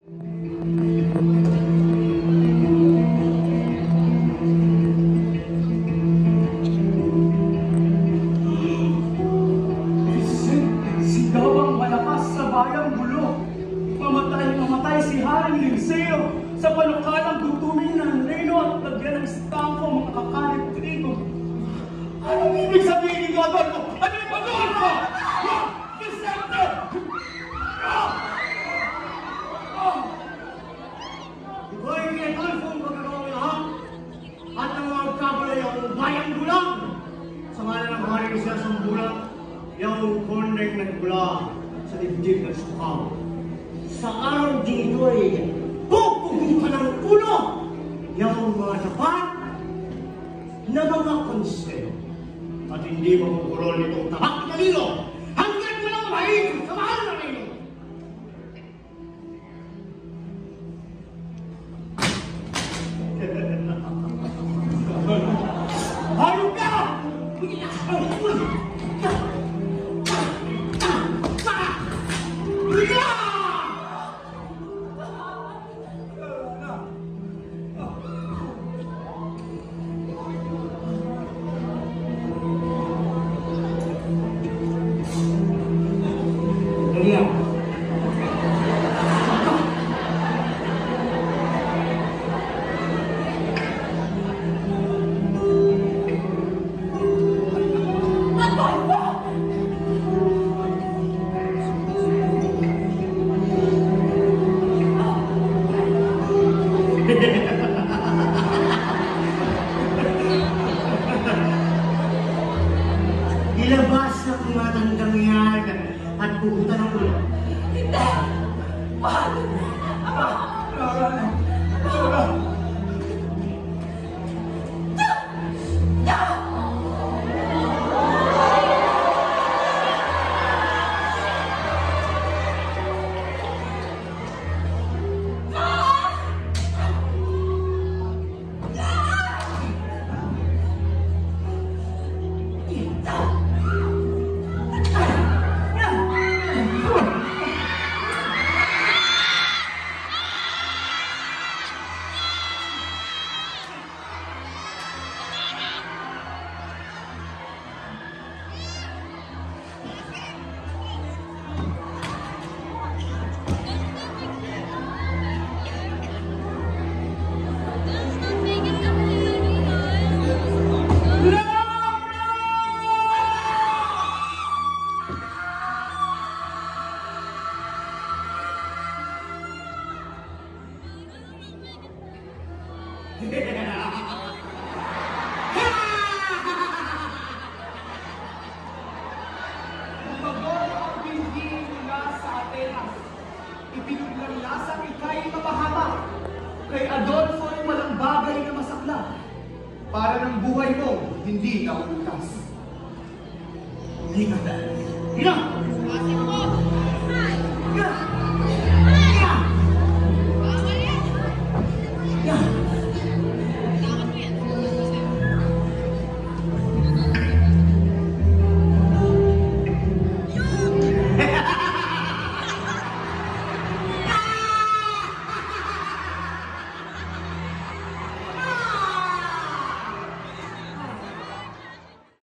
Sigaw ang malakas sa bayang gulo. Mamatay si Haring Linceo sa panukalang gutumin ng reno at lagyan ng stangko mga kakalit trigo. Anong ibig sabihin nito, Adolfo? Ano yung Adolfo? Vicente! Ikaw ay kay Adolfo ang magagawa mo lahat at ang mga kabulay ang bayang gulang sa ngalan ng Haring Linceo sa bulang yung kondeng nagbula sa dibdib ng sukaw. Sa araw dito ay pupugutan ng ulo yung mga dapat na mga konselo at hindi mapukurol nitong tabak na lilo hanggang walang mahigit sa mahal na rino. Hayop ka! Ilabas ang matandang yan at pupunta ng ulo. Hindi! Mahal! Mabago ang bingking mula sa Atenas. Ipinaglalasang ika'y mapahama. Kay Adolfo ay walang bagay na masakla. Para ng buhay mo, hindi na ulas. Hindi ka.